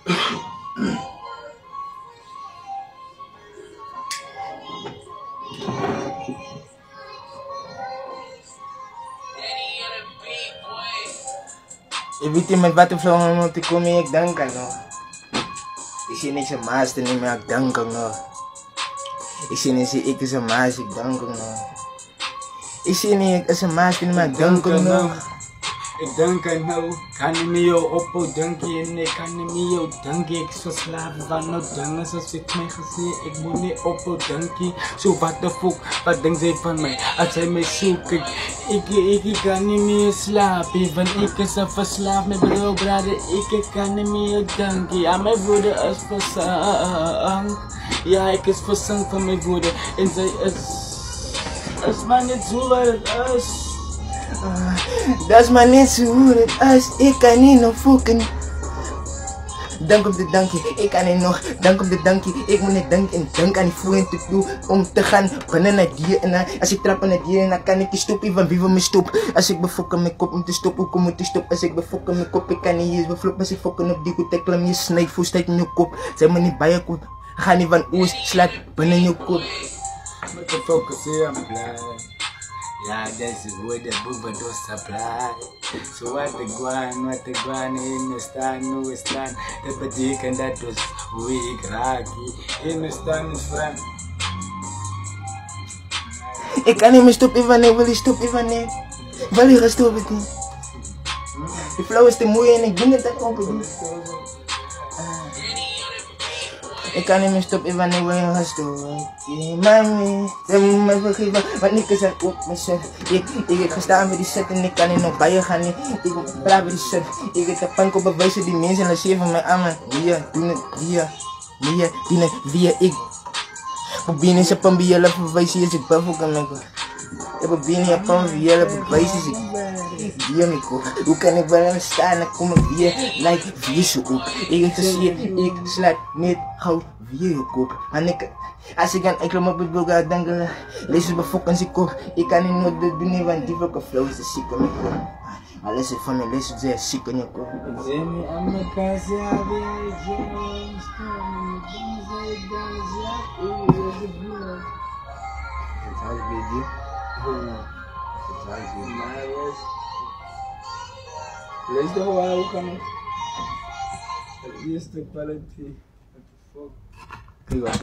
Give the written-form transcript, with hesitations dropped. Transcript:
Je weet je met wat ik zo moet ik komen ik denken no. Ik zie niks een maas niet meer ik denken no. Ik zie niet ik is een maas ik denken no. Ik zie niet is een maas niet meer ik denken no. Ik denk aan nou, kan niet meer jou opbouw denken en ik kan niet meer jou denken. Ik is verslaafd van nou dingen zoals ik mij gezien. Ik moet niet opbouw denken. Zo wat de fuck, wat denkt zij van mij? Als zij mij zoekt, ik kan niet meer slapen. Want ik is een verslaafd met bro, brother. Ik kan niet meer denken. Aan mijn woorden is verzankt. Ja, ik is verzankt van mijn woorden. En zij is maar niet zo wat het is. Dat is maar net zo hoe het is, ik kan niet nog fokken. Dank op de dankje, ik kan niet nog, dank op de dankje. Ik moet niet denken en denk aan die voelen te doen om te gaan binnen naar dier. En als ik trap in het dier, dan kan ik je stoppen, van wie wil me stop. Als ik befokken mijn kop om te stoppen, hoe kom ik te stoppen? Als ik befokken mijn kop, ik kan niet eens bevloppen. Als ik fokken op die goed, ik klam je snijdt, voelstijd in je kop. Zeg maar niet bij je kop, ga niet van oost, slaat binnen je kop. Met de focus hier aan blij. Ja, deze woorden boeven door supply. Zo wat de guan in de staan, hoe we staan. Dat betekent dat dus hoe ik raak in de staan is vrij. Ik kan niet meer stoppen, wanneer wil je stoppen, wanneer wil je gaan stoppen? Die flow is te moeilijk en ik ben het ook doen. Ik kan niet meer stoppen wanneer wil je gaan stoppen. Mami, ze moet me vergeven, want ik is er op mezelf. Ik heb gestaan bij die set en ik kan niet nog bij je gaan. Ik praat bij die set. Ik heb de pank op bewijzen die mensen lanceren van mij aan me. Via, doen het, via ik. Probeer niet op een bielen verwijzen, je zit buff ook aan mij. Ik probeer niet op een bielen verwijzen, ik via me koop. Hoe kan ik wel staan en kom ik weer, like via zo ook. Ik interesseer, ik slaat niet gauw via je koop. Als ik aan enkele op het blog ga denken, lees het befokken ik koop. Ik kan niet nooit doen, want die welke flow is de ziek aan mijn koop. Alles is van mijn lees het zeer ziek aan je koop. Ik zie me aan mijn kast, ja, weer ik zie me staan. Het huis bij die. Lees toch wel, hoe kan het? Het eerste quality. What the fuck?